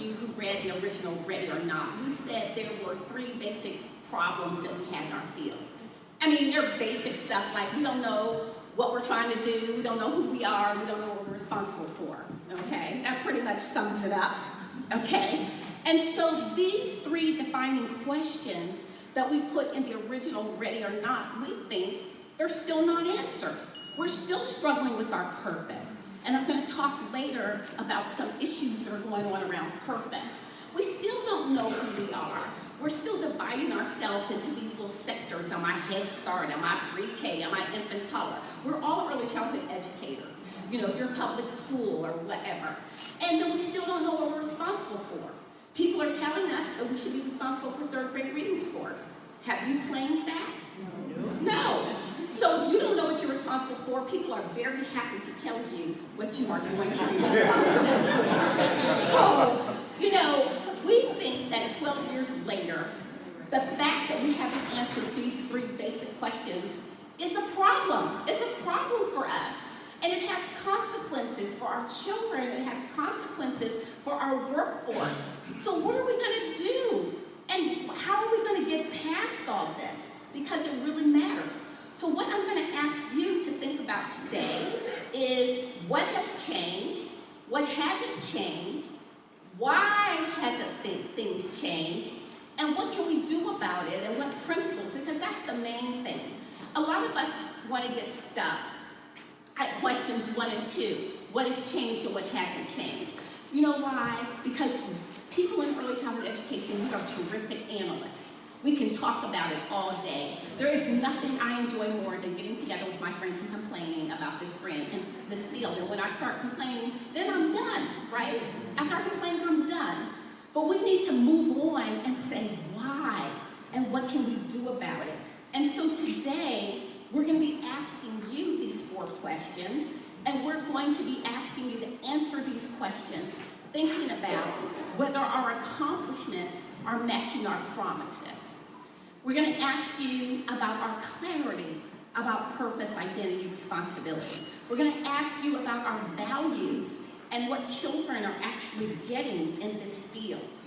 you who read the original Ready or Not, we said there were 3 basic problems that we had in our field. I mean, they're basic stuff like we don't know what we're trying to do, we don't know who we are, we don't know what we're responsible for, okay? That pretty much sums it up, okay? And so these 3 defining questions that we put in the original Ready or Not, we think they're still not answered. We're still struggling with our purpose. And I'm going to talk later about some issues that are going on around purpose. We still don't know who we are. We're still dividing ourselves into these little sectors. Am I Head Start? Am I Pre-K? Am I Infant Toddler? We're all early childhood educators, you know, if you're public school or whatever. And then we still don't know what we're responsible for. People are telling us that we should be responsible for 3rd grade reading scores. Have you claimed that? No. So if you don't know what you're responsible for, people are very happy to tell you what you are going to be responsible for. So, you know, we think that 12 years later, the fact that we haven't answered these 3 basic questions is a problem. It's a problem for us. And it has consequences for our children. It has consequences for our workforce. So what are we going to do? And how are we going to get past all this? Because it really matters. So what I'm going to ask you to think about today is what has changed, what hasn't changed, why hasn't things changed, and what can we do about it, and what principles, because that's the main thing. A lot of us want to get stuck at questions 1 and 2. What has changed and what hasn't changed? You know why? Because people in early childhood education, we are terrific analysts. We can talk about it all day. There is nothing I enjoy more than getting together with my friends and complaining about this field. And when I start complaining, then I'm done, right? After I complain, I'm done. But we need to move on and say why and what can we do about it. And so today, we're going to be asking you these 4 questions, and we're going to be asking you to answer these questions, thinking about whether our accomplishments are matching our promises. We're going to ask you about our clarity about purpose, identity, responsibility. We're going to ask you about our values and what children are actually getting in this field.